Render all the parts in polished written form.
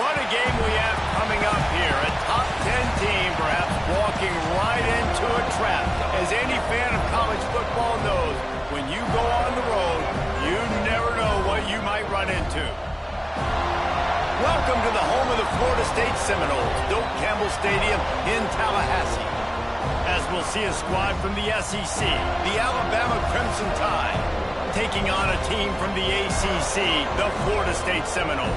What a game we have coming up here. A top 10 team perhaps walking right into a trap. As any fan of college football knows, when you go on the road, you never know what you might run into. Welcome to the home of the Florida State Seminoles, Doak Campbell Stadium in Tallahassee. As we'll see a squad from the SEC, the Alabama Crimson Tide, taking on a team from the ACC, the Florida State Seminoles.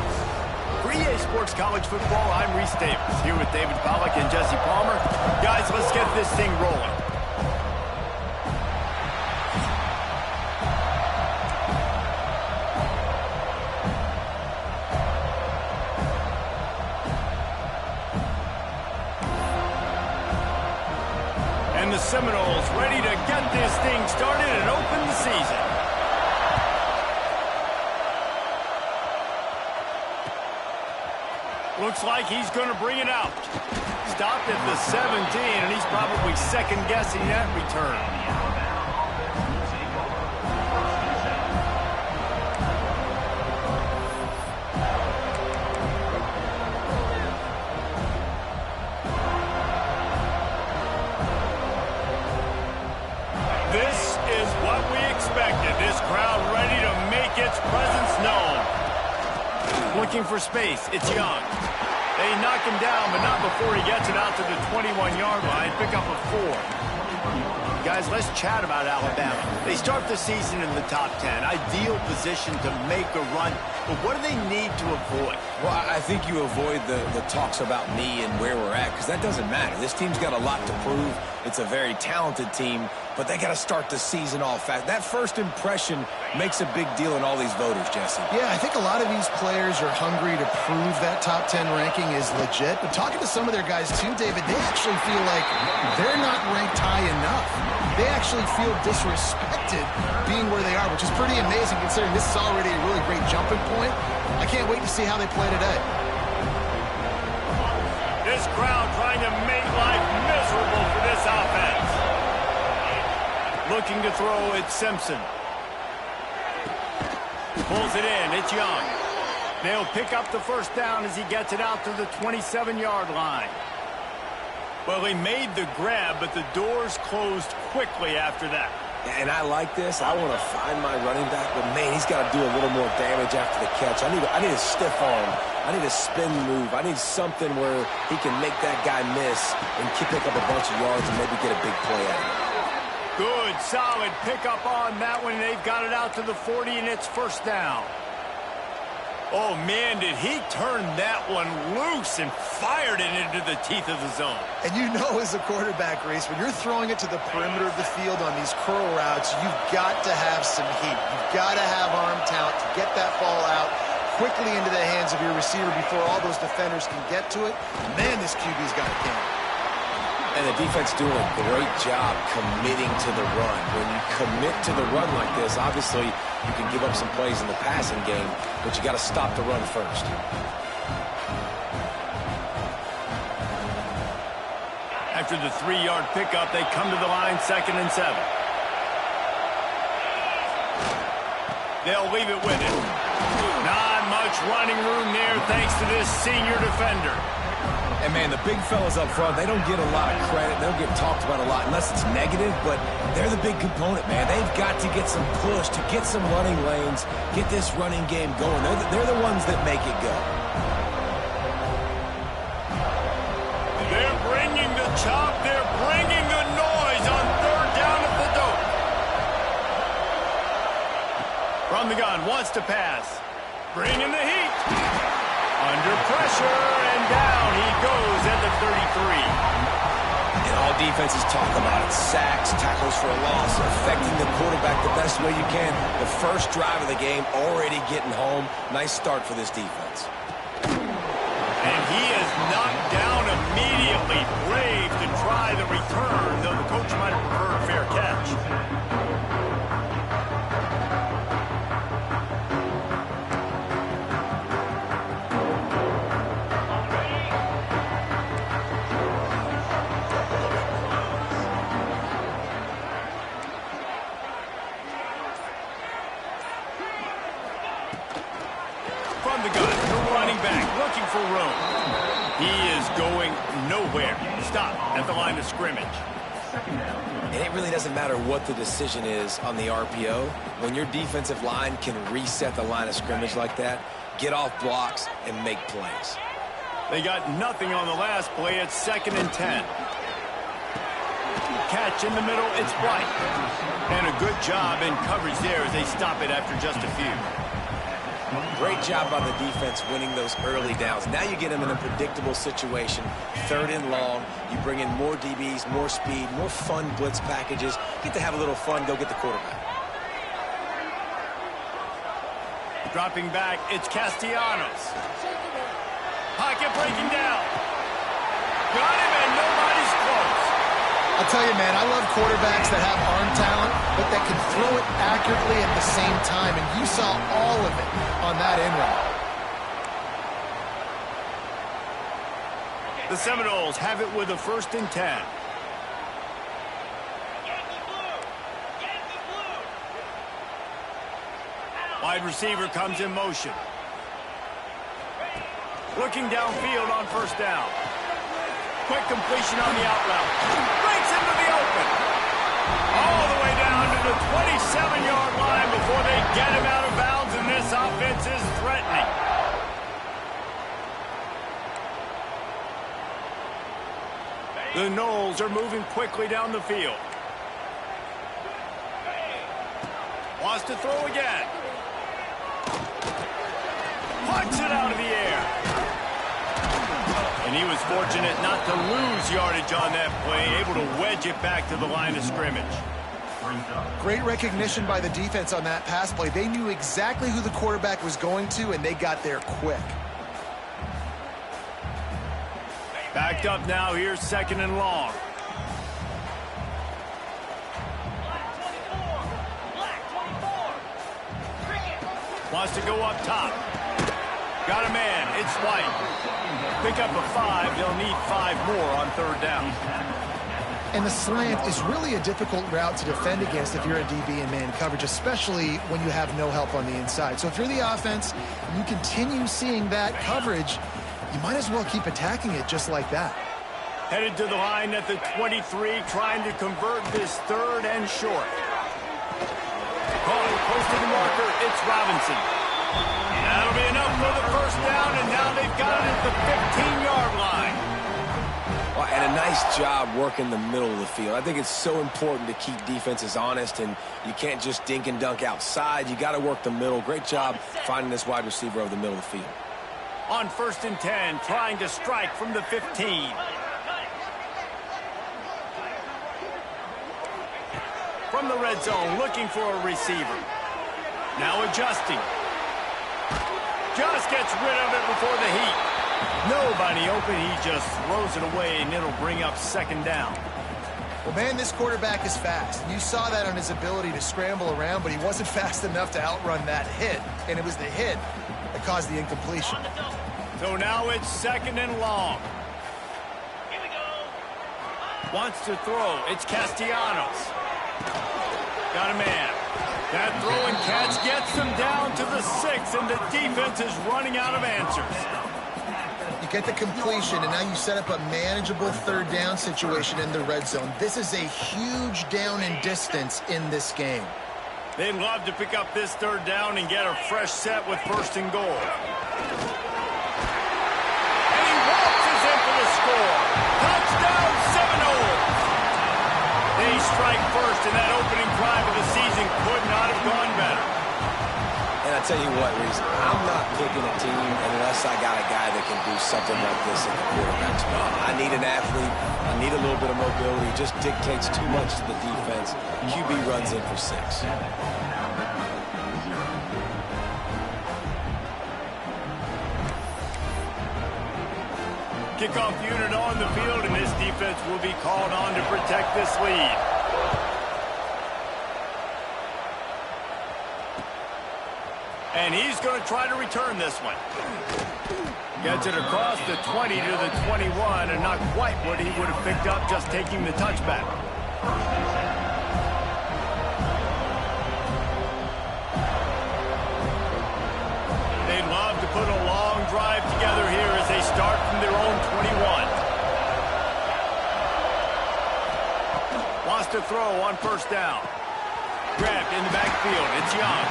For EA Sports College Football, I'm Reese Davis, here with David Pollack and Jesse Palmer. Guys, let's get this thing rolling. And the Seminoles ready to get this thing started and open the season. Looks like he's going to bring it out. Stopped at the 17, and he's probably second-guessing that return. This is what we expected. This crowd ready to make its presence known. Looking for space. It's Young. They knock him down, but not before he gets it out to the 21-yard line. Pick up a 4. Guys, let's chat about Alabama. They start the season in the top 10. Ideal position to make a run. But what do they need to avoid? Well, I think you avoid the talks about me and where we're at, because that doesn't matter. This team's got a lot to prove. It's a very talented team, but they got to start the season off fast. That first impression makes a big deal in all these voters, Jesse. Yeah, I think a lot of these players are hungry to prove that top 10 ranking is legit. But talking to some of their guys too, David, they actually feel like they're not ranked high enough. They actually feel disrespected being where they are, which is pretty amazing considering this is already a really great jumping point. I can't wait to see how they play today. This crowd trying to make life miserable for this offense. Looking to throw, it's Simpson. Pulls it in, it's Young. They'll pick up the first down as he gets it out to the 27-yard line. Well, he made the grab, but the doors closed quickly after that. And I like this. I want to find my running back, but man, he's got to do a little more damage after the catch. I need a stiff arm. I need a spin move. I need something where he can make that guy miss and pick up a bunch of yards and maybe get a big play out of it. Good, solid pickup on that one. They've got it out to the 40, and it's first down. Oh, man, did he turn that one loose and fired it into the teeth of the zone. And you know as a quarterback, Reese, when you're throwing it to the perimeter of the field on these curl routes, you've got to have some heat. You've got to have arm talent to get that ball out quickly into the hands of your receiver before all those defenders can get to it. Man, this QB's got a cannon. And the defense doing a great job committing to the run. When you commit to the run like this, obviously you can give up some plays in the passing game, but you got to stop the run first. After the 3-yard pickup, they come to the line, 2nd and 7. They'll leave it with it. Not much running room there thanks to this senior defender. And, man, the big fellas up front, they don't get a lot of credit. They don't get talked about a lot unless it's negative, but they're the big component, man. They've got to get some push, to get some running lanes, get this running game going. They're the ones that make it go. They're bringing the chop. They're bringing the noise on 3rd down at the Doak. From the gun, wants to pass. Bringing the heat. Under pressure, and down he goes at the 33. And all defenses talk about it. Sacks, tackles for a loss, affecting the quarterback the best way you can. The first drive of the game, already getting home. Nice start for this defense. And he is knocked down immediately. Brave to try the return, though the coach might have preferred a fair catch. He is going nowhere. Stop at the line of scrimmage. And it really doesn't matter what the decision is on the RPO. When your defensive line can reset the line of scrimmage like that, get off blocks and make plays. They got nothing on the last play. It's 2nd and 10. Catch in the middle. It's White. And a good job in coverage there as they stop it after just a few. Great job by the defense winning those early downs. Now you get them in a predictable situation. 3rd and long. You bring in more DBs, more speed, more fun blitz packages. Get to have a little fun. Go get the quarterback. Dropping back, it's Castellanos. Pocket breaking down. Got him, and nobody's close. I'll tell you, man, I love quarterbacks that have arm talent, but that can throw it accurately at the same time, and you saw all of it on that end route. The Seminoles have it with a 1st and 10. Wide receiver comes in motion. Looking downfield on 1st down. Quick completion on the out route. Breaks into the open. All the way down to the 27-yard line before they get him out of bounds, and this offense is threatening. The Noles are moving quickly down the field. Wants to throw again. Punts it out of the air. And he was fortunate not to lose yardage on that play, able to wedge it back to the line of scrimmage. Great recognition by the defense on that pass play. They knew exactly who the quarterback was going to, and they got there quick. Backed up now, here's 2nd and long. Wants to go up top. Got a man, it's White. Pick up a 5, they'll need 5 more on 3rd down. And the slant is really a difficult route to defend against if you're a DB in man coverage, especially when you have no help on the inside. So if you're the offense and you continue seeing that coverage, you might as well keep attacking it just like that. Headed to the line at the 23, trying to convert this 3rd and short. Close to the marker, it's Robinson. That'll be enough for the 1st down, and now they've got it at the 15-yard line. Well, and a nice job working the middle of the field. I think it's so important to keep defenses honest, and you can't just dink and dunk outside. You got to work the middle. Great job finding this wide receiver over the middle of the field. On 1st and 10, trying to strike from the 15. From the red zone, looking for a receiver. Now adjusting. Just gets rid of it before the heat. Nobody open, he just throws it away, and it'll bring up 2nd down. Well, man, this quarterback is fast. You saw that on his ability to scramble around, but he wasn't fast enough to outrun that hit, and it was the hit that caused the incompletion. So now it's 2nd and long. Here we go. Wants to throw. It's Castellanos. Got a man. That throw and catch gets them down to the 6, and the defense is running out of answers. You get the completion, and now you set up a manageable 3rd down situation in the red zone. This is a huge down in distance in this game. They'd love to pick up this 3rd down and get a fresh set with 1st and goal. And he waltzes in for the score. Touchdown, Seminoles! They strike first, and that opening drive of the season could not have gone better. And I tell you what, Reese, I'm not picking a team unless I got a guy that can do something like this at the quarterback spot. I need an athlete. I need a little bit of mobility. It just dictates too much to the defense. QB runs in for 6. Kickoff unit on the field, and this defense will be called on to protect this lead. And he's going to try to return this one. Gets it across the 20 to the 21, and not quite what he would have picked up just taking the touchback. They'd love to put a long drive together here as they start from their own throw on first down. Grabbed in the backfield. It's Young.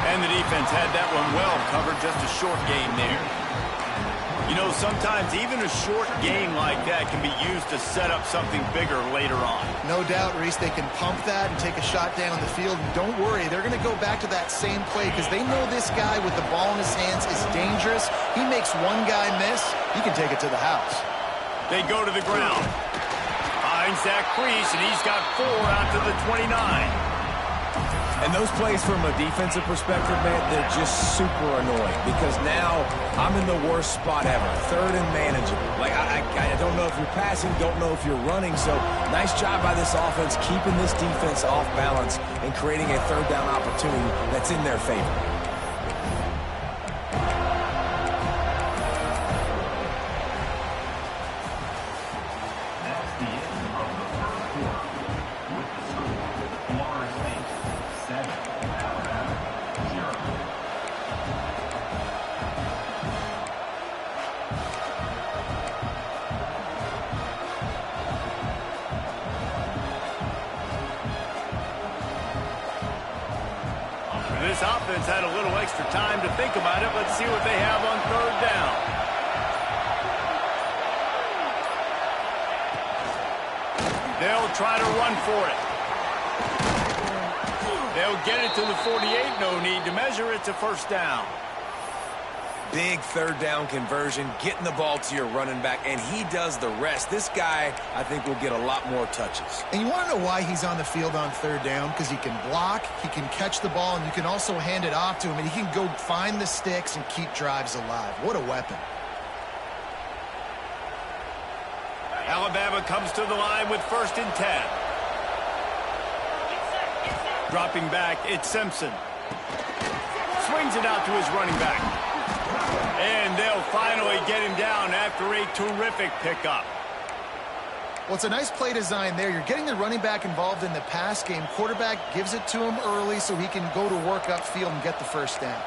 And the defense had that one well covered. Just a short game there. You know, sometimes even a short game like that can be used to set up something bigger later on. No doubt, Reese, they can pump that and take a shot down the field. And don't worry, they're going to go back to that same play because they know this guy with the ball in his hands is dangerous. He makes one guy miss, he can take it to the house. They go to the ground. Finds that crease, and he's got 4 out to the 29. And those plays from a defensive perspective, man, they're just super annoying because now I'm in the worst spot ever. Third and manageable. Like, I don't know if you're passing, don't know if you're running. So nice job by this offense keeping this defense off balance and creating a third down opportunity that's in their favor. This offense had a little extra time to think about it. Let's see what they have on third down. They'll try to run for it. They'll get it to the 48. No need to measure. It's a first down. Big third down conversion, getting the ball to your running back, and he does the rest. This guy, I think, will get a lot more touches. And you want to know why he's on the field on third down? Because he can block, he can catch the ball, and you can also hand it off to him, and he can go find the sticks and keep drives alive. What a weapon. Alabama comes to the line with 1st and 10. Dropping back, it's Simpson. Swings it out to his running back. And they'll finally get him down after a terrific pickup. Well, it's a nice play design there. You're getting the running back involved in the pass game. Quarterback gives it to him early so he can go to work upfield and get the first down.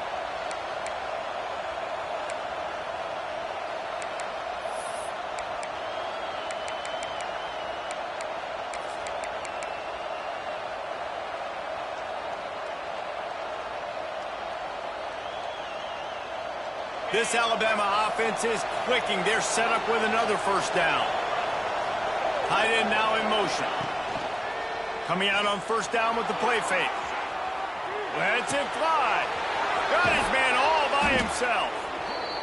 This Alabama offense is clicking. They're set up with another first down. Tight end now in motion. Coming out on first down with the play fake. Lets it fly. Got his man all by himself.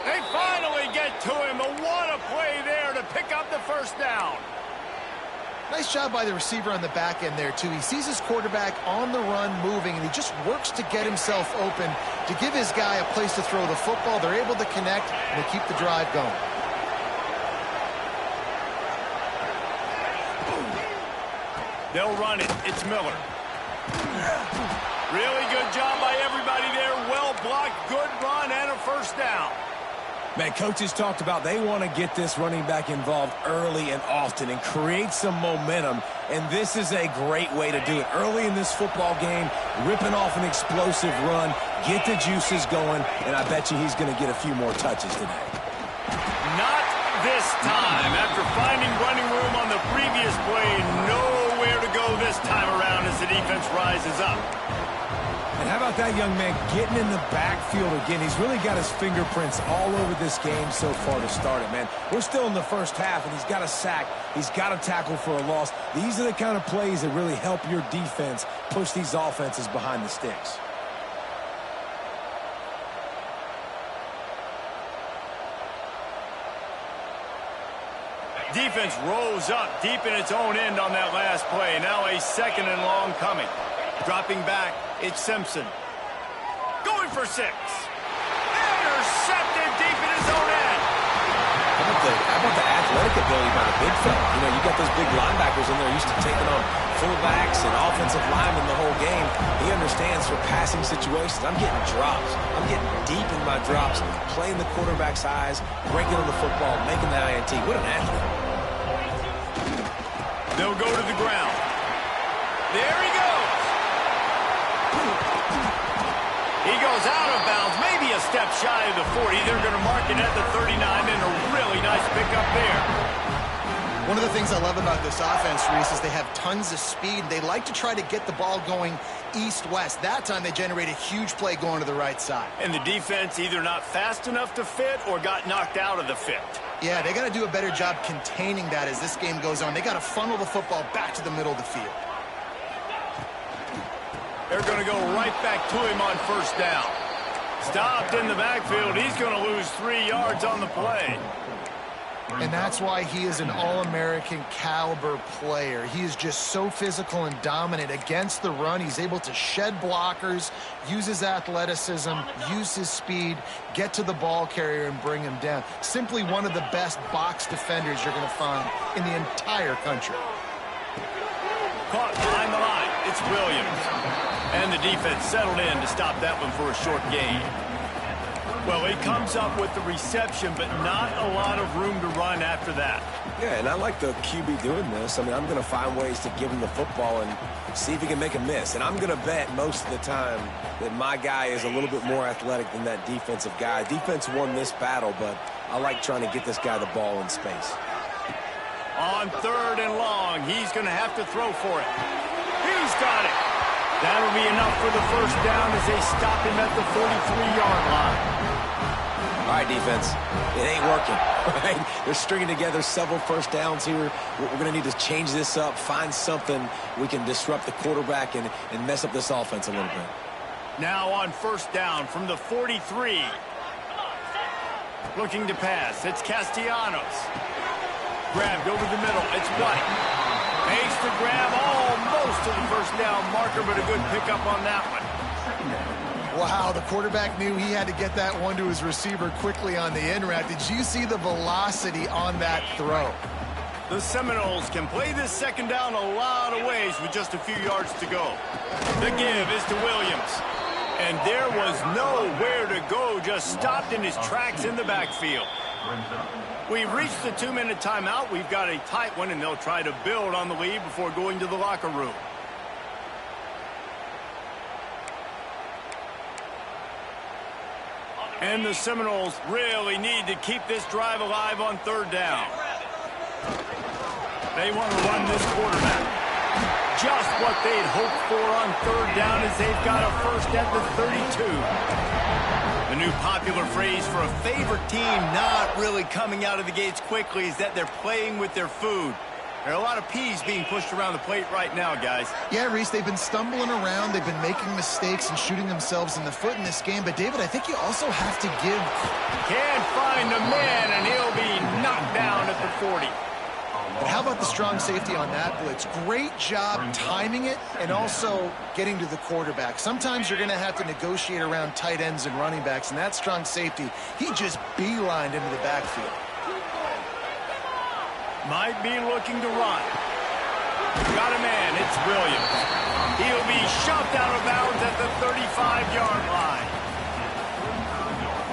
They finally get to him. But what a play there to pick up the first down. Nice job by the receiver on the back end there, too. He sees his quarterback on the run moving, and he just works to get himself open to give his guy a place to throw the football. They're able to connect, and they keep the drive going. They'll run it. It's Miller. Really good job by everybody there. Well blocked, good run, and a first down. Man, coaches talked about they want to get this running back involved early and often and create some momentum, and this is a great way to do it. Early in this football game, ripping off an explosive run, get the juices going, and I bet you he's going to get a few more touches today. Not this time. After finding running room on the previous play, nowhere to go this time around as the defense rises up. And how about that young man getting in the backfield again? He's really got his fingerprints all over this game so far to start it, man. We're still in the first half, and he's got a sack. He's got a tackle for a loss. These are the kind of plays that really help your defense push these offenses behind the sticks. Defense rose up deep in its own end on that last play. Now a 2nd and long coming. Dropping back, it's Simpson. Going for 6. Intercepted deep in his own end. How about the athletic ability by the big fella? You know, you got those big linebackers in there used to taking on fullbacks and offensive linemen the whole game. He understands for passing situations. I'm getting drops. I'm getting deep in my drops, playing the quarterback's eyes, breaking on the football, making the INT. What an athlete. They'll go to the ground. There he goes. He goes out of bounds, maybe a step shy of the 40. They're going to mark it at the 39, and a really nice pickup there. One of the things I love about this offense, Reese, is they have tons of speed. They like to try to get the ball going east-west. That time they generate a huge play going to the right side. And the defense either not fast enough to fit or got knocked out of the fit. Yeah, they got to do a better job containing that as this game goes on. They got to funnel the football back to the middle of the field. They're going to go right back to him on first down. Stopped in the backfield. He's going to lose 3 yards on the play. And that's why he is an All-American caliber player. He is just so physical and dominant against the run. He's able to shed blockers, use his athleticism, use his speed, get to the ball carrier and bring him down. Simply one of the best box defenders you're going to find in the entire country. Caught behind the line. It's Williams. And the defense settled in to stop that one for a short gain. Well, he comes up with the reception, but not a lot of room to run after that. Yeah, and I like the QB doing this. I mean, I'm going to find ways to give him the football and see if he can make a miss. And I'm going to bet most of the time that my guy is a little bit more athletic than that defensive guy. Defense won this battle, but I like trying to get this guy the ball in space. On 3rd and long, he's going to have to throw for it. He's got it. That'll be enough for the first down as they stop him at the 43-yard line. All right, defense, it ain't working, right? They're stringing together several first downs here. We're going to need to change this up, find something we can disrupt the quarterback and mess up this offense a little bit. Now on first down from the 43. Looking to pass. It's Castellanos. Grabbed over the middle. It's White. Makes the grab almost to the first down marker, but a good pickup on that one. Wow, the quarterback knew he had to get that one to his receiver quickly on the in route. Did you see the velocity on that throw? The Seminoles can play this second down a lot of ways with just a few yards to go. The give is to Williams. And there was nowhere to go, just stopped in his tracks in the backfield. We've reached the 2-minute timeout. We've got a tight one, and they'll try to build on the lead before going to the locker room. And the Seminoles really need to keep this drive alive on 3rd down. They want to run this quarterback. Just what they'd hoped for on 3rd down as they've got a first at the 32. The new popular phrase for a favorite team not really coming out of the gates quickly is that they're playing with their food. There are a lot of peas being pushed around the plate right now, guys. Yeah, Reese, they've been stumbling around. They've been making mistakes and shooting themselves in the foot in this game. But, David, I think you also have to give... Can't find a man, and he'll be knocked down at the 40. But how about the strong safety on that blitz? Great job timing it and also getting to the quarterback. Sometimes you're going to have to negotiate around tight ends and running backs, and that strong safety, he just beelined into the backfield. Might be looking to run. Got a man. It's Williams. He'll be shoved out of bounds at the 35-yard line.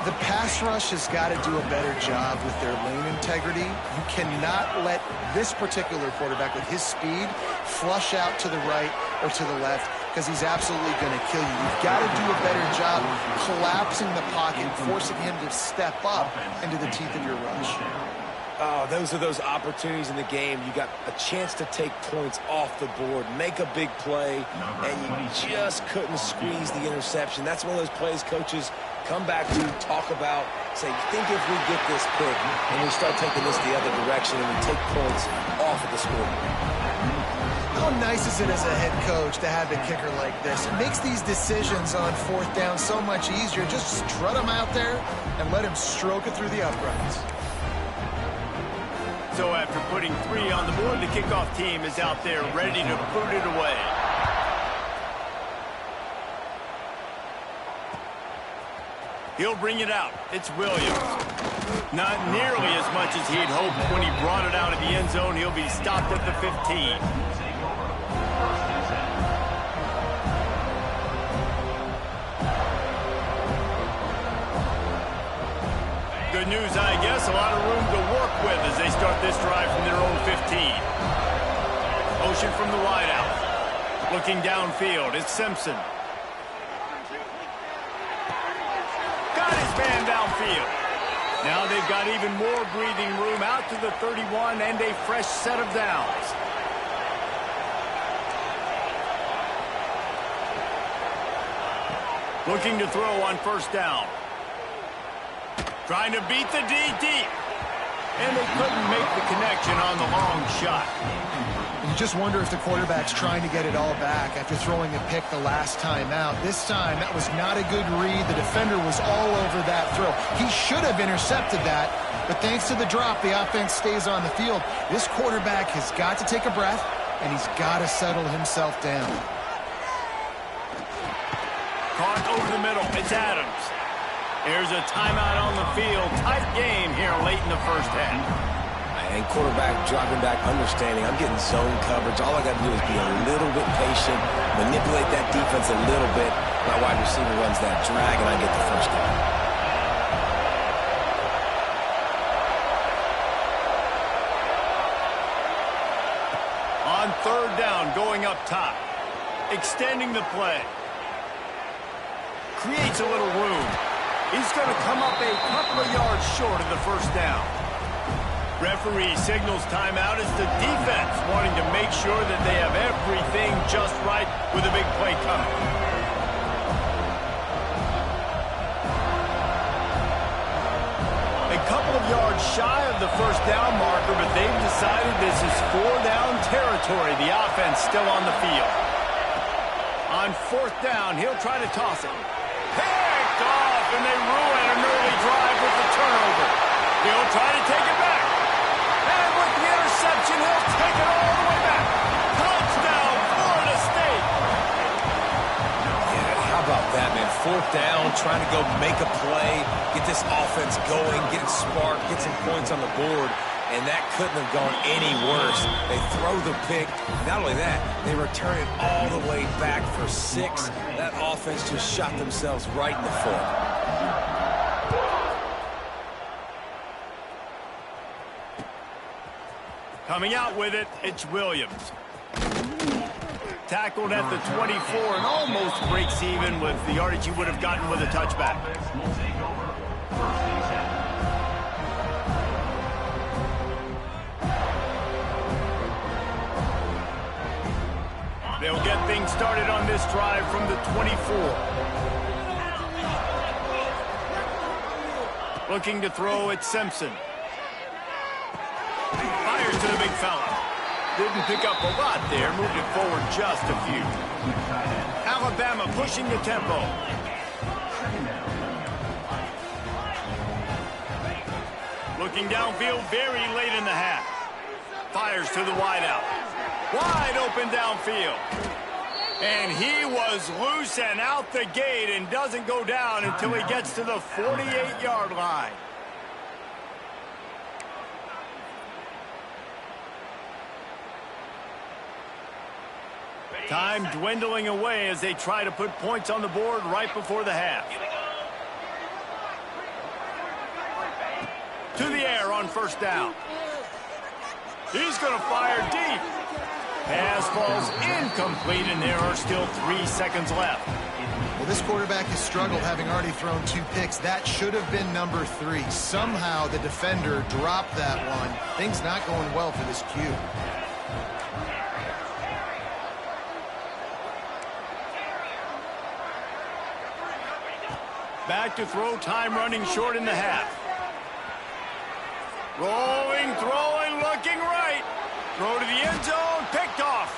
The pass rush has got to do a better job with their lane integrity. You cannot let this particular quarterback with his speed flush out to the right or to the left because he's absolutely going to kill you. You've got to do a better job collapsing the pocket, forcing him to step up into the teeth of your rush. Oh, those are those opportunities in the game. You got a chance to take points off the board, make a big play, and you just couldn't squeeze the interception. That's one of those plays coaches come back to, talk about, say, think if we get this pick and we start taking this the other direction and we take points off of the score. How nice is it as a head coach to have a kicker like this? It makes these decisions on 4th down so much easier. Just strut him out there and let him stroke it through the uprights. So after putting 3 on the board, the kickoff team is out there ready to boot it away. He'll bring it out. It's Williams. Not nearly as much as he'd hoped when he brought it out of the end zone. He'll be stopped at the 15. Good news, I guess. A lot of room to work with as they start this drive from their own 15. Motion from the wideout. Looking downfield, it's Simpson. Got his man downfield. Now they've got even more breathing room out to the 31 and a fresh set of downs. Looking to throw on first down. Trying to beat the D deep. And they couldn't make the connection on the long shot. You just wonder if the quarterback's trying to get it all back after throwing a pick the last time out. This time, that was not a good read. The defender was all over that throw. He should have intercepted that, but thanks to the drop, the offense stays on the field. This quarterback has got to take a breath, and he's got to settle himself down. Caught over the middle. It's Adams. There's a timeout on the field. Tight game here late in the first half. And quarterback dropping back, understanding I'm getting zone coverage. All I got to do is be a little bit patient, manipulate that defense a little bit. My wide receiver runs that drag, and I get the first down. On third down, going up top. Extending the play. Creates a little room. He's going to come up a couple of yards short of the first down. Referee signals timeout as the defense wanting to make sure that they have everything just right with a big play coming. A couple of yards shy of the first down marker, but they've decided this is 4-down territory. The offense still on the field. On fourth down, he'll try to toss it. Picked off, and they ruin an early drive with the turnover. He'll try to take it back. And with the interception, he'll take it all the way back. Touchdown, Florida State. Yeah, how about that, man? Fourth down, trying to go make a play, get this offense going, get it sparked, get some points on the board. And that couldn't have gone any worse. They throw the pick. Not only that, they return it all the way back for 6. That offense just shot themselves right in the foot. Coming out with it, it's Williams. Tackled at the 24 and almost breaks even with the yardage he would have gotten with a touchback. They'll get things started on this drive from the 24. Looking to throw at Simpson. Fires to the big fella. Didn't pick up a lot there, moved it forward just a few. Alabama pushing the tempo. Looking downfield very late in the half. Fires to the wideout. Wide open downfield. And he was loose and out the gate and doesn't go down until he gets to the 48-yard line. Time dwindling away as they try to put points on the board right before the half. To the air on first down. He's going to fire deep. Pass falls incomplete, and there are still 3 seconds left. Well, this quarterback has struggled, having already thrown 2 picks. That should have been number 3. Somehow the defender dropped that one. Things not going well for this Q. Back to throw, time running short in the half. Rolling, throwing, looking right. Throw to the end zone, picked off.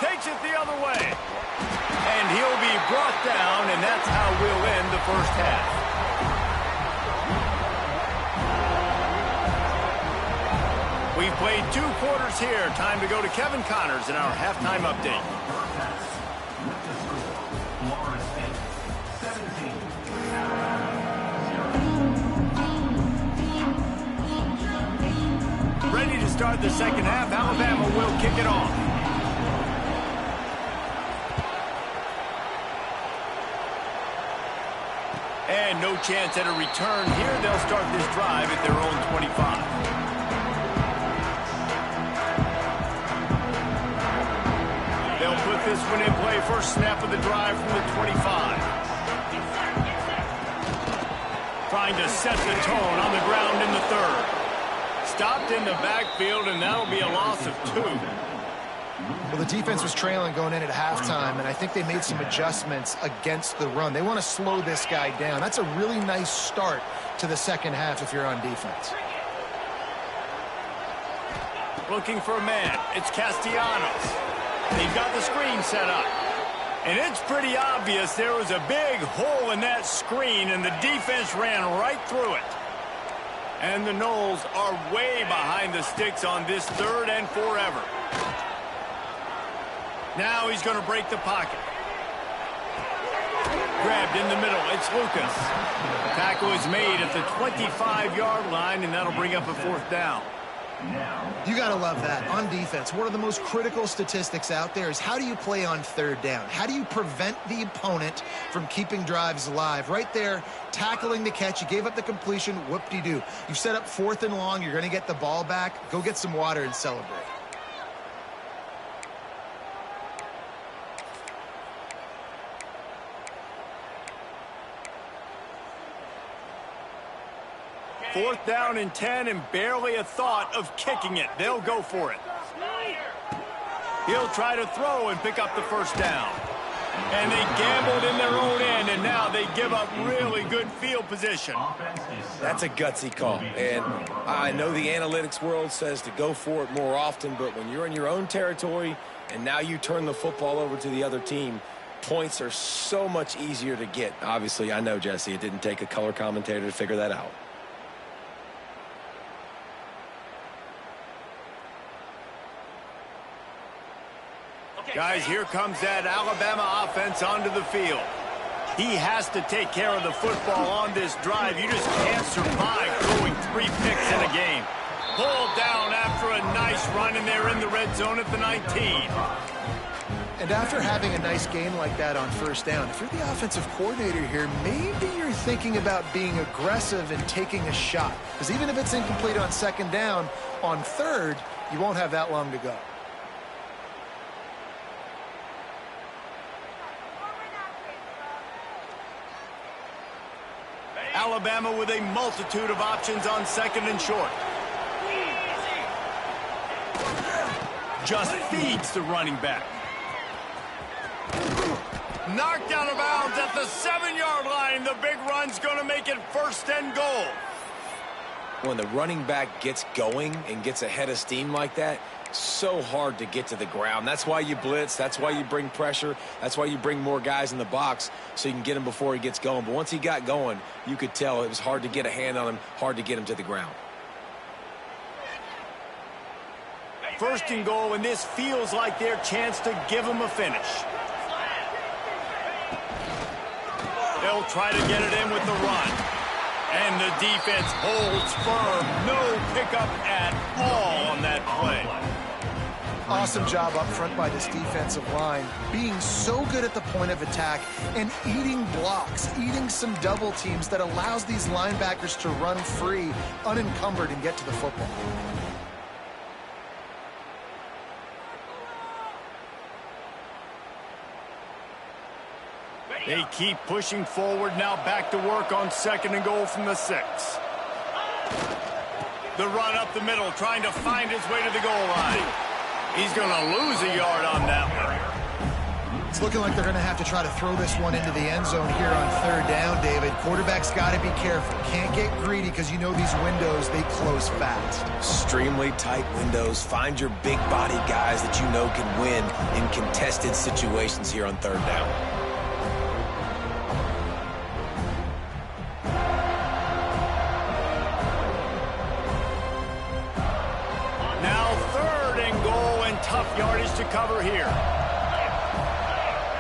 Takes it the other way. And he'll be brought down, and that's how we'll end the first half. We've played 2 quarters here. Time to go to Kevin Connors in our halftime update. Ready to start the second half. Alabama will kick it off. And no chance at a return here. They'll start this drive at their own 25. They'll put this one in play. First snap of the drive from the 25. trying to set the tone on the ground in the third. Stopped in the backfield, and that'll be a loss of 2. Well, the defense was trailing going in at halftime, and I think they made some adjustments against the run. They want to slow this guy down. That's a really nice start to the second half if you're on defense. Looking for a man. It's Castellanos. They've got the screen set up. And it's pretty obvious there was a big hole in that screen, and the defense ran right through it. And the Noles are way behind the sticks on this 3rd and forever. Now he's going to break the pocket. Grabbed in the middle. It's Lucas. Tackle is made at the 25-yard line, and that'll bring up a 4th down. You got to love that. On defense, one of the most critical statistics out there is how do you play on 3rd down? How do you prevent the opponent from keeping drives alive? Right there, tackling the catch. You gave up the completion. Whoop-de-doo. You set up 4th and long. You're going to get the ball back. Go get some water and celebrate. Fourth down and 10, and barely a thought of kicking it. They'll go for it. He'll try to throw and pick up the 1st down. And they gambled in their own end, and now they give up really good field position. That's a gutsy call. And I know the analytics world says to go for it more often, but when you're in your own territory and now you turn the football over to the other team, points are so much easier to get. Obviously, I know, Jesse, it didn't take a color commentator to figure that out. Guys, here comes that Alabama offense onto the field. He has to take care of the football on this drive. You just can't survive throwing 3 picks in a game. Pulled down after a nice run, and they're in the red zone at the 19. And after having a nice game like that on 1st down, if you're the offensive coordinator here, maybe you're thinking about being aggressive and taking a shot. Because even if it's incomplete on 2nd down, on 3rd, you won't have that long to go. Alabama with a multitude of options on 2nd and short. Just feeds the running back. Knocked out of bounds at the 7-yard line. The big run's going to make it 1st and goal. When the running back gets going and gets ahead of steam like that, so hard to get to the ground. That's why you blitz. That's why you bring pressure. That's why you bring more guys in the box so you can get him before he gets going. But once he got going, you could tell it was hard to get a hand on him, hard to get him to the ground. 1st and goal, and this feels like their chance to give him a finish. They'll try to get it in with the run. And the defense holds firm. No pickup at all on that play. Awesome job up front by this defensive line, being so good at the point of attack and eating blocks, eating some double teams that allows these linebackers to run free, unencumbered, and get to the football. They keep pushing forward, now back to work on 2nd and goal from the 6. The run up the middle, trying to find his way to the goal line. He's going to lose a yard on that one. It's looking like they're going to have to try to throw this one into the end zone here on 3rd down, David. Quarterback's got to be careful. Can't get greedy because you know these windows, they close fast. Extremely tight windows. Find your big body guys that you know can win in contested situations here on 3rd down. Tough yardage to cover here.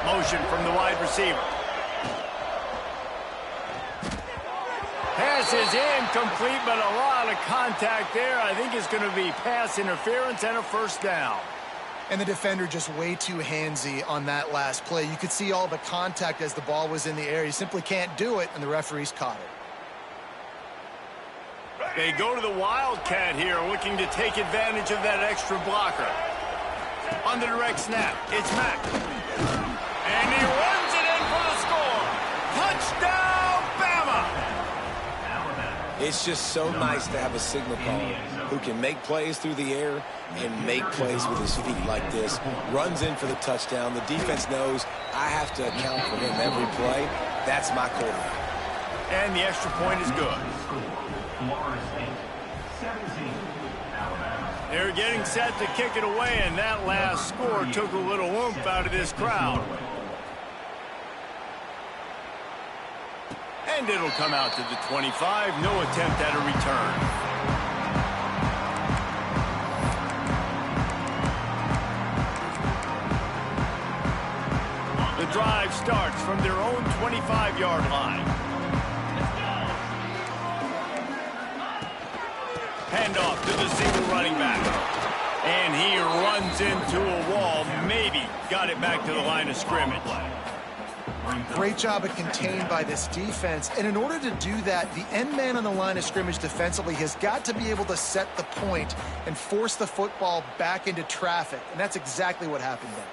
Motion from the wide receiver. Pass is incomplete, but a lot of contact there. I think it's going to be pass interference and a 1st down. And the defender just way too handsy on that last play. You could see all the contact as the ball was in the air. He simply can't do it, and the referees caught it. They go to the Wildcat here, looking to take advantage of that extra blocker. On the direct snap, it's Mack. And he runs it in for the score. Touchdown, Bama! It's just so nice to have a signal caller who can make plays through the air and make plays with his feet like this. Runs in for the touchdown. The defense knows I have to account for him every play. That's my quarterback. And the extra point is good. They're getting set to kick it away, and that last score took a little oomph out of this crowd. And it'll come out to the 25. No attempt at a return. The drive starts from their own 25-yard line. Handoff to the single running back. And he runs into a wall. Maybe got it back to the line of scrimmage. Great job of contained by this defense. And in order to do that, the end man on the line of scrimmage defensively has got to be able to set the point and force the football back into traffic. And that's exactly what happened there.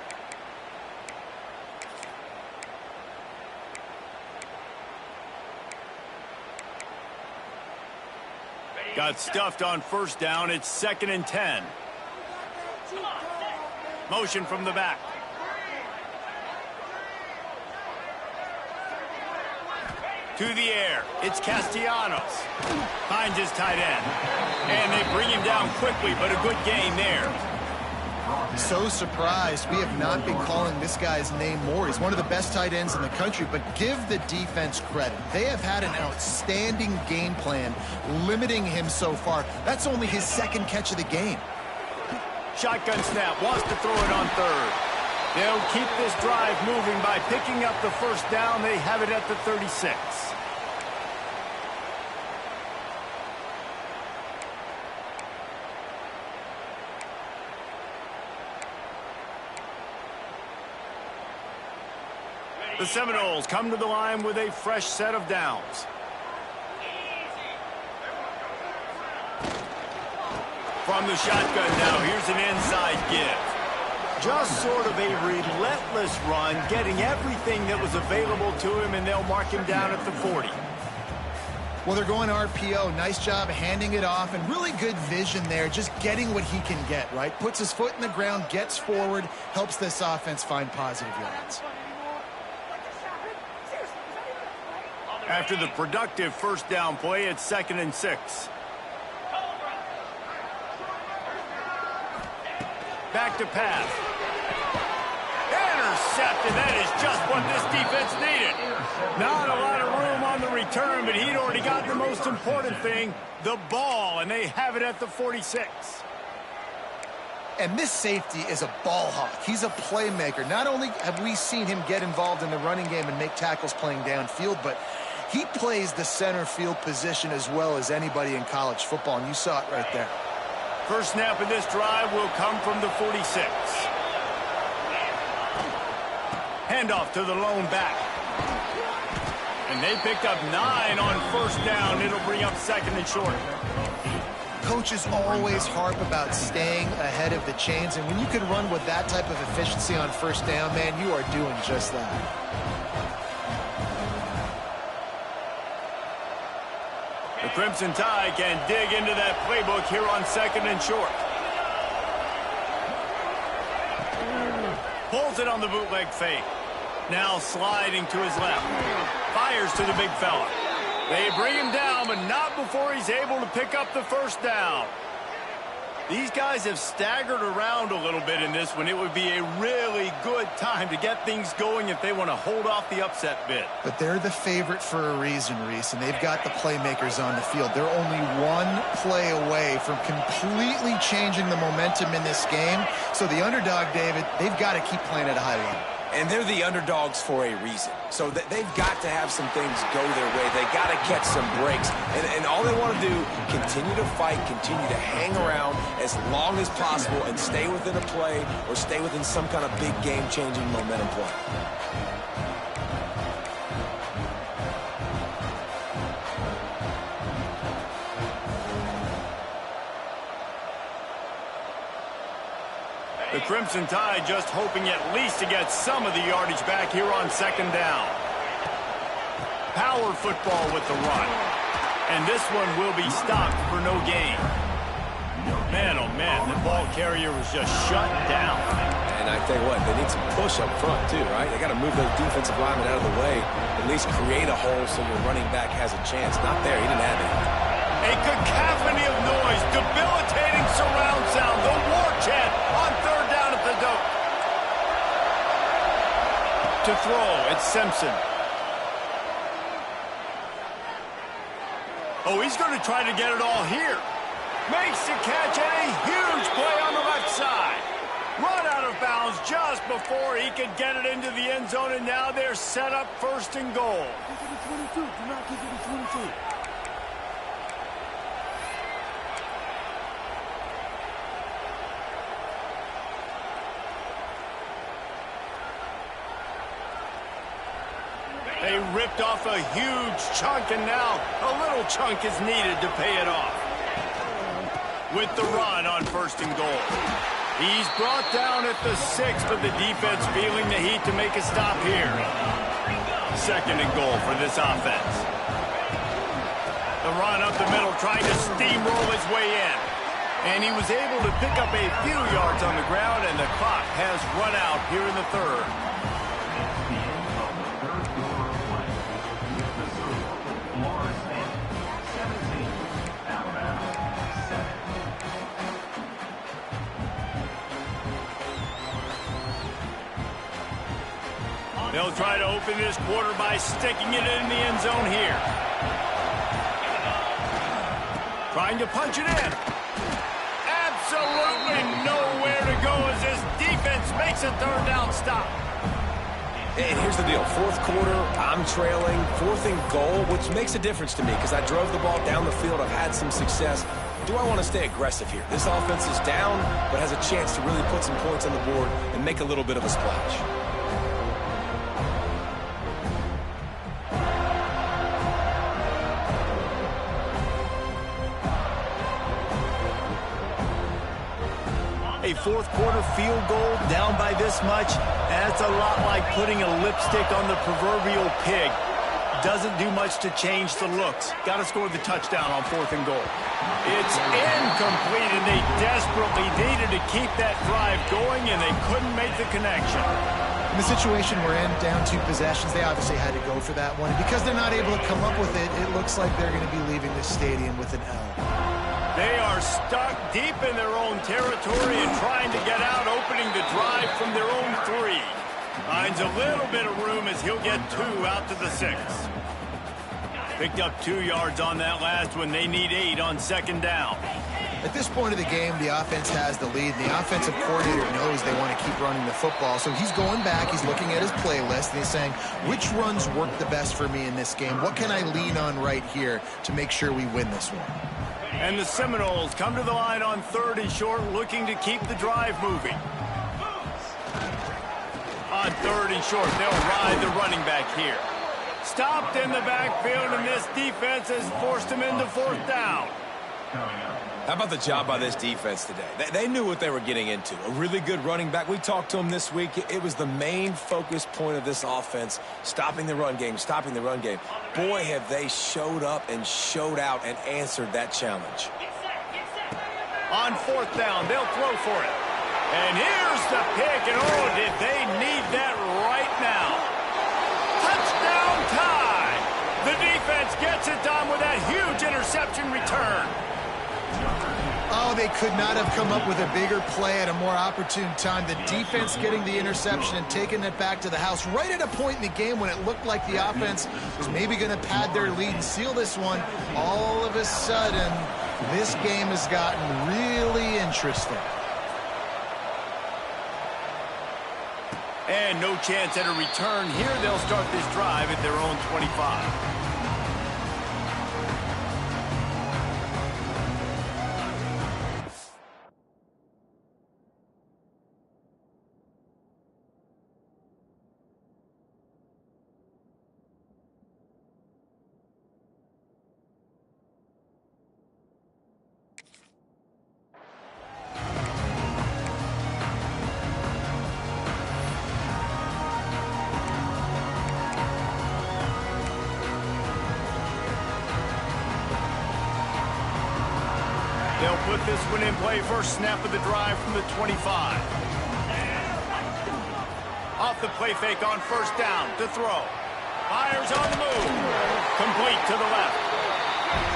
Got stuffed on first down. It's 2nd and 10. Motion from the back. To the air. It's Castellanos. Finds his tight end. And they bring him down quickly, but a good gain there. So surprised we have not been calling this guy's name more. He's one of the best tight ends in the country, but give the defense credit. They have had an outstanding game plan limiting him so far. That's only his 2nd catch of the game. Shotgun snap. Wants to throw it on 3rd. They'll keep this drive moving by picking up the first down. They have it at the 36. The Seminoles come to the line with a fresh set of downs. From the shotgun now, here's an inside give. Just sort of a relentless run, getting everything that was available to him, and they'll mark him down at the 40. Well, they're going RPO. Nice job handing it off, and really good vision there, just getting what he can get, right? Puts his foot in the ground, gets forward, helps this offense find positive yards. After the productive first down play, it's 2nd and 6. Back to pass. Intercepted. That is just what this defense needed. Not a lot of room on the return, but he'd already got the most important thing, the ball, and they have it at the 46. And this safety is a ball hawk. He's a playmaker. Not only have we seen him get involved in the running game and make tackles playing downfield, but he plays the center field position as well as anybody in college football, and you saw it right there. First snap of this drive will come from the 46. Handoff to the lone back. And they picked up 9 on first down. It'll bring up 2nd and short. Coaches always harp about staying ahead of the chains, and when you can run with that type of efficiency on first down, man, you are doing just that. The Crimson Tide can dig into that playbook here on 2nd and short. Pulls it on the bootleg fake. Now sliding to his left. Fires to the big fella. They bring him down, but not before he's able to pick up the first down. These guys have staggered around a little bit in this one. It would be a really good time to get things going if they want to hold off the upset bid. But they're the favorite for a reason, Reese, and they've got the playmakers on the field. They're only one play away from completely changing the momentum in this game. So the underdog, David, they've got to keep playing at a high level. And they're the underdogs for a reason. So they've got to have some things go their way. They got to catch some breaks. And all they want to do, continue to fight, continue to hang around as long as possible and stay within a play or stay within some kind of big game-changing momentum play. The Crimson Tide just hoping at least to get some of the yardage back here on 2nd down. Power football with the run. And this one will be stopped for no gain. Man, oh man, the ball carrier was just shut down. And I tell you what, they need some push up front too, right? They got to move those defensive linemen out of the way, at least create a hole so your running back has a chance. Not there, he didn't have any. A cacophony of noise, debilitating surround sound, the war chant on third down at the dope. To throw, it's Simpson. Oh, he's going to try to get it all here. Makes the catch and a huge play on the left side. Run out of bounds just before he could get it into the end zone, and now they're set up first and goal. Do not give it a 22. They ripped off a huge chunk, and now a little chunk is needed to pay it off. With the run on first and goal. He's brought down at the 6, but the defense feeling the heat to make a stop here. Second and goal for this offense. The run up the middle, trying to steamroll his way in. And he was able to pick up a few yards on the ground, and the clock has run out here in the third. They'll try to open this quarter by sticking it in the end zone here. Trying to punch it in. Absolutely nowhere to go as this defense makes a third down stop. And here's the deal. Fourth quarter, I'm trailing. Fourth and goal, which makes a difference to me because I drove the ball down the field. I've had some success. Do I want to stay aggressive here? This offense is down, but has a chance to really put some points on the board and make a little bit of a splash. A fourth quarter field goal down by this much, that's a lot like putting a lipstick on the proverbial pig. Doesn't do much to change the looks. Got to score the touchdown on fourth and goal. It's incomplete, and they desperately needed to keep that drive going, and they couldn't make the connection. In the situation we're in, down 2 possessions, they obviously had to go for that one. And because they're not able to come up with it, it looks like they're going to be leaving this stadium with an L. They are stuck deep in their own territory and trying to get out, opening the drive from their own 3. Finds a little bit of room as he'll get 2 out to the 6. Picked up 2 yards on that last one. They need 8 on second down. At this point of the game, the offense has the lead, and the offensive coordinator knows they want to keep running the football. So he's going back, he's looking at his playlist, and he's saying, which runs work the best for me in this game? What can I lean on right here to make sure we win this one? And the Seminoles come to the line on third and short, looking to keep the drive moving. On third and short, they'll ride the running back here. Stopped in the backfield, and this defense has forced him into fourth down. How about the job by this defense today? They knew what they were getting into. A really good running back. We talked to him this week. It was the main focus point of this offense, stopping the run game, stopping the run game. Boy, have they showed up and showed out and answered that challenge. On fourth down, they'll throw for it. And here's the pick, and oh, did they need that right now. Touchdown tie. The defense gets it done with that huge interception return. Oh, they could not have come up with a bigger play at a more opportune time. The defense getting the interception and taking it back to the house right at a point in the game when it looked like the offense was maybe going to pad their lead and seal this one. All of a sudden, this game has gotten really interesting. And no chance at a return here. They'll start this drive at their own 25. put this one in play. First snap of the drive from the 25. Off the play fake on first down to throw. Fires on the move. Complete to the left.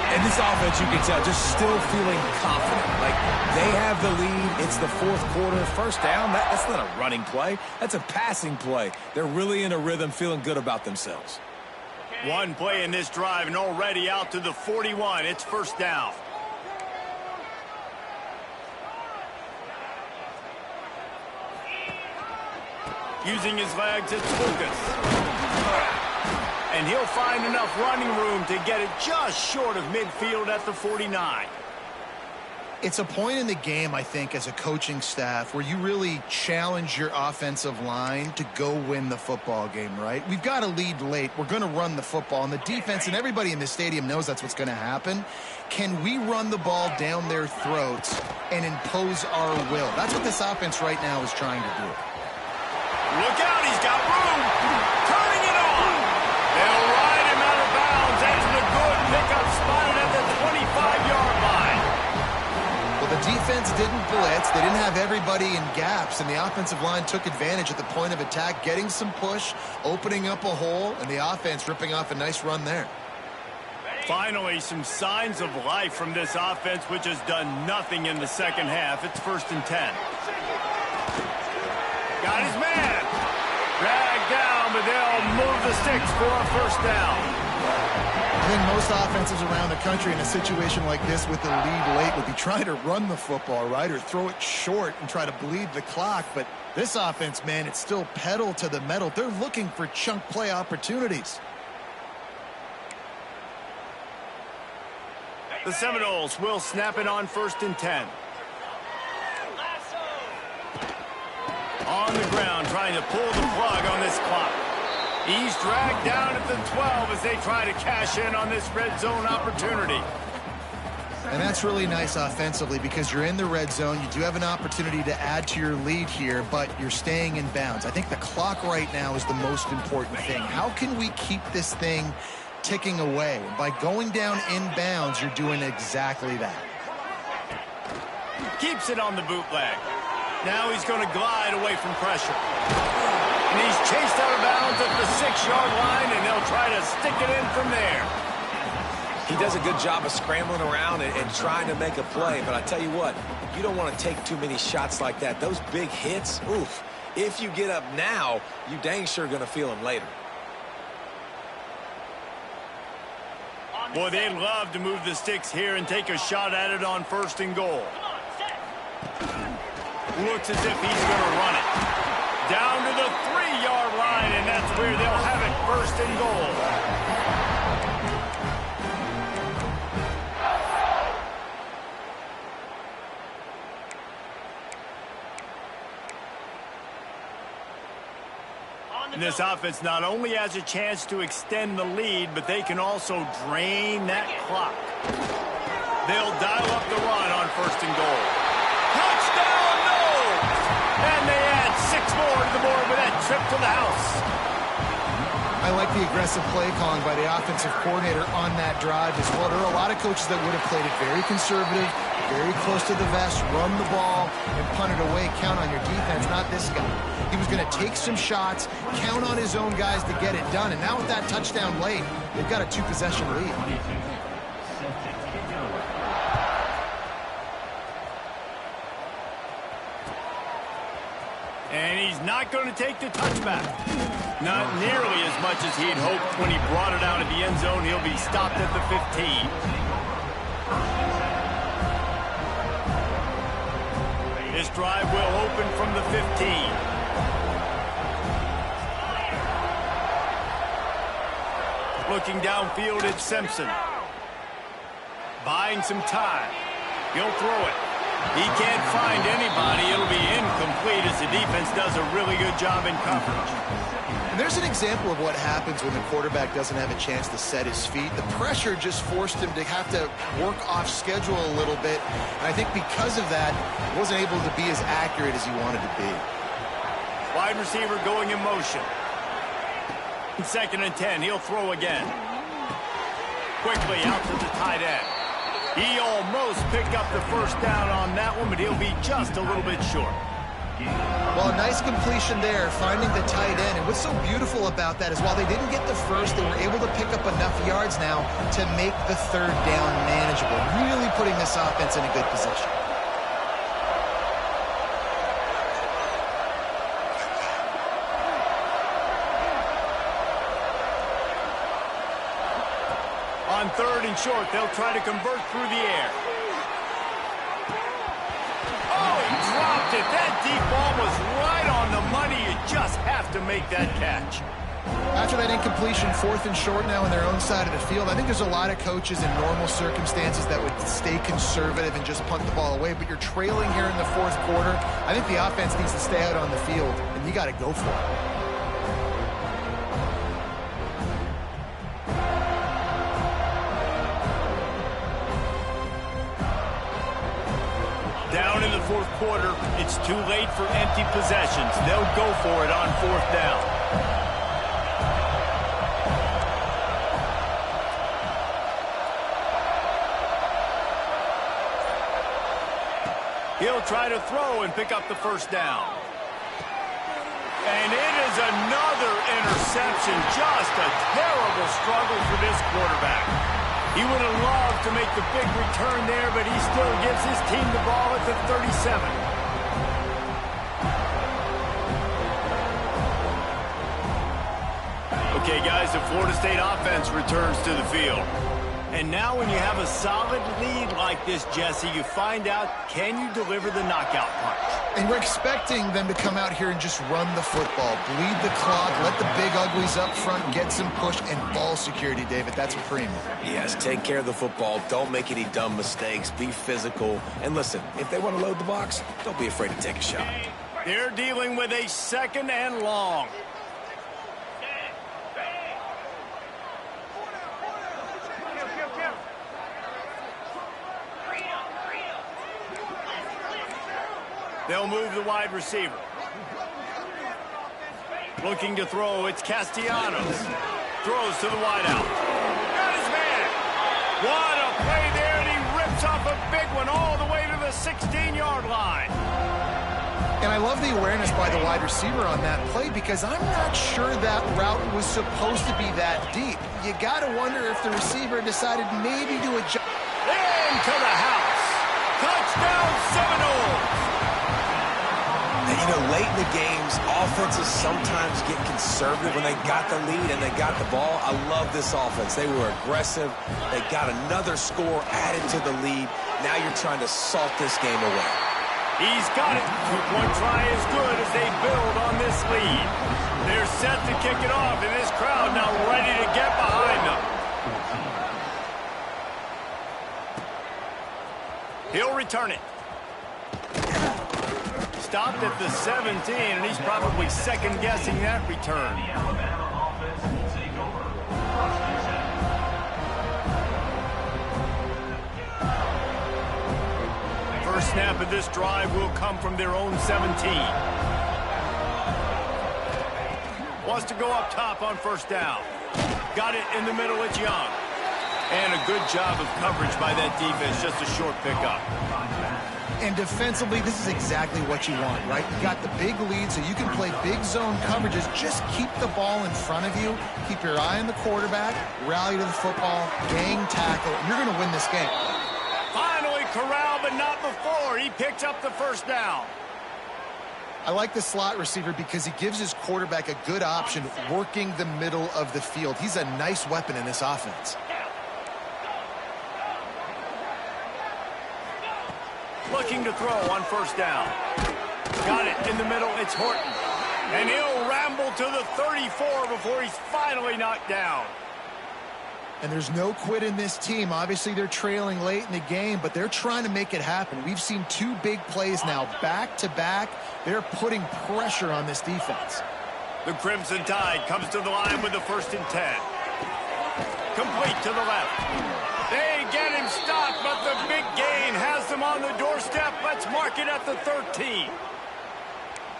And this offense, you can tell, just still feeling confident. Like, they have the lead. It's the fourth quarter. First down, that's not a running play. That's a passing play. They're really in a rhythm, feeling good about themselves. One play in this drive and already out to the 41. It's first down. Using his legs, it's Lucas. And he'll find enough running room to get it just short of midfield at the 49. It's a point in the game, I think, as a coaching staff where you really challenge your offensive line to go win the football game, right? We've got a lead late. We're going to run the football. And the defense and everybody in the stadium knows that's what's going to happen. Can we run the ball down their throats and impose our will? That's what this offense right now is trying to do. Look out, he's got room. Turning it on. They'll ride him out of bounds. That's the good pickup spotted at the 25-yard line. Well, the defense didn't blitz. They didn't have everybody in gaps, and the offensive line took advantage at the point of attack, getting some push, opening up a hole, and the offense ripping off a nice run there. Finally, some signs of life from this offense, which has done nothing in the second half. It's 1st and 10. Got his man. Dragged down, but they'll move the sticks for a first down. I think most offenses around the country in a situation like this with the lead late would be trying to run the football, right, or throw it short and try to bleed the clock. But this offense, man, it's still pedal to the metal. They're looking for chunk play opportunities. The Seminoles will snap it on 1st and 10. On the ground, trying to pull the plug on this clock. He's dragged down at the 12 as they try to cash in on this red zone opportunity. And that's really nice offensively because you're in the red zone. You do have an opportunity to add to your lead here, but you're staying in bounds. I think the clock right now is the most important thing. How can we keep this thing ticking away? By going down in bounds, you're doing exactly that. Keeps it on the bootleg. Now he's going to glide away from pressure. And he's chased out of bounds at the 6-yard line, and they'll try to stick it in from there. He does a good job of scrambling around and trying to make a play, but I tell you what, you don't want to take too many shots like that. Those big hits, oof. If you get up now, you dang sure going to feel them later. Boy, they'd love to move the sticks here and take a shot at it on 1st and goal. Looks as if he's going to run it. Down to the 3-yard line, and that's where they'll have it 1st and goal. And this offense not only has a chance to extend the lead, but they can also drain that clock. They'll dial up the run on 1st and goal. Touchdown, no! And they add 6 more to the board with that trip to the house. I like the aggressive play calling by the offensive coordinator on that drive as well. There are a lot of coaches that would have played it very conservative, very close to the vest, run the ball, and punt it away. Count on your defense, not this guy. He was going to take some shots, count on his own guys to get it done. And now with that touchdown late, they've got a 2-possession lead. And he's not going to take the touchback. Not nearly as much as he'd hoped when he brought it out of the end zone. He'll be stopped at the 15. This drive will open from the 15. Looking downfield, it's Simpson. Buying some time. He'll throw it. He can't find anybody. It'll be incomplete as the defense does a really good job in coverage. And there's an example of what happens when the quarterback doesn't have a chance to set his feet. The pressure just forced him to have to work off schedule a little bit. And I think because of that, he wasn't able to be as accurate as he wanted to be. Wide receiver going in motion. 2nd and 10. He'll throw again. Quickly out to the tight end. He almost picked up the first down on that one, but he'll be just a little bit short. Well, a nice completion there, finding the tight end. And what's so beautiful about that is while they didn't get the first, they were able to pick up enough yards now to make the third down manageable, really putting this offense in a good position. On third and short, they'll try to convert through the air. Oh, he dropped it. That deep ball was right on the money. You just have to make that catch. After that incompletion, fourth and short now on their own side of the field, I think there's a lot of coaches in normal circumstances that would stay conservative and just punt the ball away. But you're trailing here in the fourth quarter. I think the offense needs to stay out on the field, and you got to go for it. Down in the fourth quarter, it's too late for empty possessions. They'll go for it on fourth down. He'll try to throw and pick up the first down. And it is another interception. Just a terrible struggle for this quarterback. He would have loved to make the big return there, but he still gives his team the ball at the 37. Okay, guys, the Florida State offense returns to the field. And now when you have a solid lead like this, Jesse, you find out, can you deliver the knockout punch? And we're expecting them to come out here and just run the football, bleed the clock, let the big uglies up front get some push and ball security, David. That's a premium. Yes, take care of the football. Don't make any dumb mistakes. Be physical. And listen, if they want to load the box, don't be afraid to take a shot. They're dealing with a second and long. They'll move the wide receiver. Looking to throw, it's Castellanos. Throws to the wideout. Got his man. What a play there, and he rips off a big one all the way to the 16-yard line. And I love the awareness by the wide receiver on that play because I'm not sure that route was supposed to be that deep. You got to wonder if the receiver decided maybe to adjust. Into the house. Touchdown Seminoles. And, you know, late in the games, offenses sometimes get conservative when they got the lead and they got the ball. I love this offense. They were aggressive. They got another score added to the lead. Now you're trying to salt this game away. He's got it. Two-point try as good as they build on this lead. They're set to kick it off, and this crowd now ready to get behind them. He'll return it. Stopped at the 17, and he's probably second-guessing that return. First snap of this drive will come from their own 17. Wants to go up top on first down. Got it in the middle, it's Young. And a good job of coverage by that defense, just a short pickup. And defensively, this is exactly what you want, right? You got the big lead, so you can play big zone coverages. Just keep the ball in front of you. Keep your eye on the quarterback. Rally to the football. Gang tackle. You're going to win this game. Finally corralled, but not before. He picked up the first down. I like the slot receiver because he gives his quarterback a good option working the middle of the field. He's a nice weapon in this offense. Looking to throw on first down. Got it in the middle. It's Horton. And he'll ramble to the 34 before he's finally knocked down. And there's no quit in this team. Obviously, they're trailing late in the game, but they're trying to make it happen. We've seen two big plays now, back-to-back. They're putting pressure on this defense. The Crimson Tide comes to the line with the 1st and 10. Complete to the left. They get him stopped, but the big gain has them on the doorstep. Let's mark it at the 13.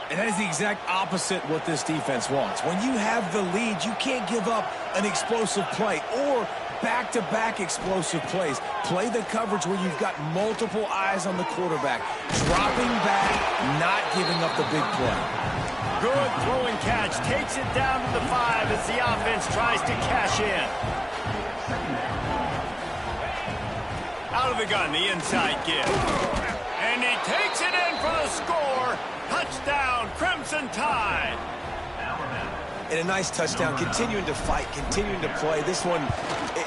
And that is the exact opposite what this defense wants. When you have the lead, you can't give up an explosive play or back-to-back explosive plays. Play the coverage where you've got multiple eyes on the quarterback, dropping back, not giving up the big play. Good throw and catch. Takes it down to the 5 as the offense tries to cash in. Out of the gun, the inside give. And he takes it in for the score. Touchdown, Crimson Tide. And a nice touchdown, continuing to fight, continuing to play. This one,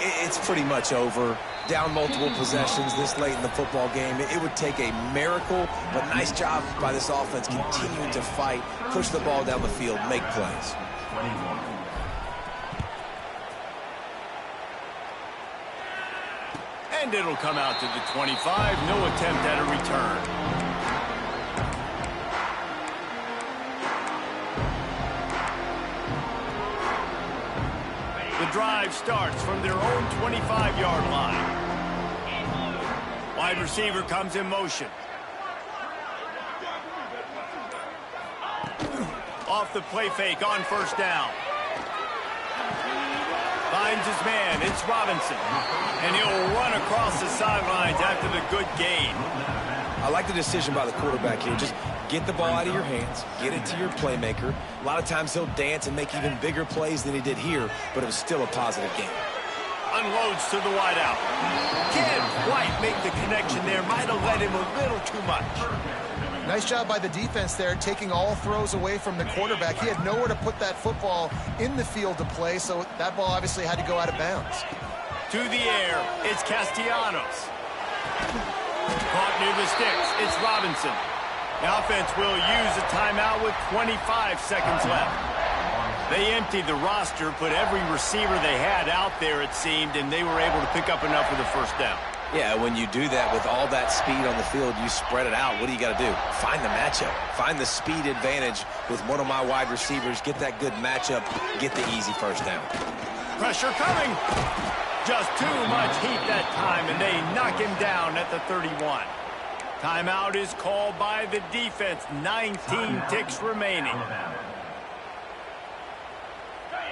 it's pretty much over. Down multiple possessions this late in the football game. It would take a miracle, but nice job by this offense continuing to fight, push the ball down the field, make plays. And it'll come out to the 25. No attempt at a return. The drive starts from their own 25-yard line. Wide receiver comes in motion. Off the play fake on first down. Finds his man. It's Robinson. And he'll run across the sidelines after the good gain. I like the decision by the quarterback here. Just get the ball out of your hands, get it to your playmaker. A lot of times he'll dance and make even bigger plays than he did here, but it was still a positive game. Unloads to the wideout. Can't quite make the connection there. Might have led him a little too much. Nice job by the defense there, taking all throws away from the quarterback. He had nowhere to put that football in the field to play, so that ball obviously had to go out of bounds. To the air, it's Castellanos. Caught near the sticks, it's Robinson. The offense will use a timeout with 25 seconds left. They emptied the roster, put every receiver they had out there, it seemed, and they were able to pick up enough for the first down. Yeah, when you do that with all that speed on the field, you spread it out. What do you got to do? Find the matchup. Find the speed advantage with one of my wide receivers. Get that good matchup. Get the easy first down. Pressure coming. Just too much heat that time, and they knock him down at the 31. Timeout is called by the defense. 19 ticks remaining.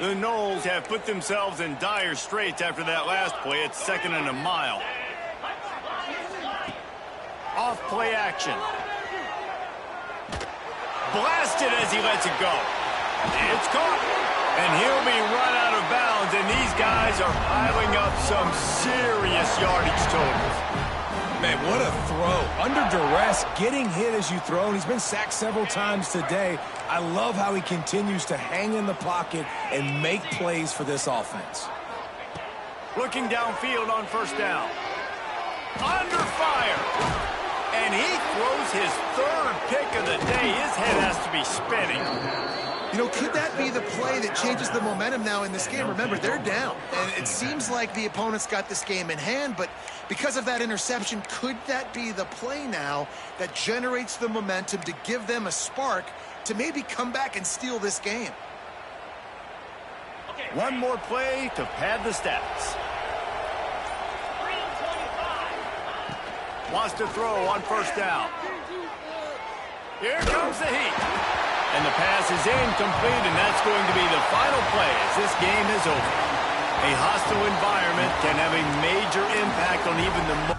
The Noles have put themselves in dire straits after that last play. It's 2nd and a mile. Off play action. Blasted as he lets it go. It's caught. And he'll be run out of bounds, and these guys are piling up some serious yardage totals. Man, what a throw. Under duress, getting hit as you throw, and he's been sacked several times today. I love how he continues to hang in the pocket and make plays for this offense. Looking downfield on first down. Under fire. And he throws his 3rd pick of the day. His head has to be spinning. You know, could that be the play that changes the momentum now in this game? Remember, they're down, and it seems like the opponent's got this game in hand, but because of that interception, could that be the play now that generates the momentum to give them a spark to maybe come back and steal this game? One more play to pad the stats. Wants to throw on first down. Here comes the heat. And the pass is incomplete, and that's going to be the final play as this game is over. A hostile environment can have a major impact on even the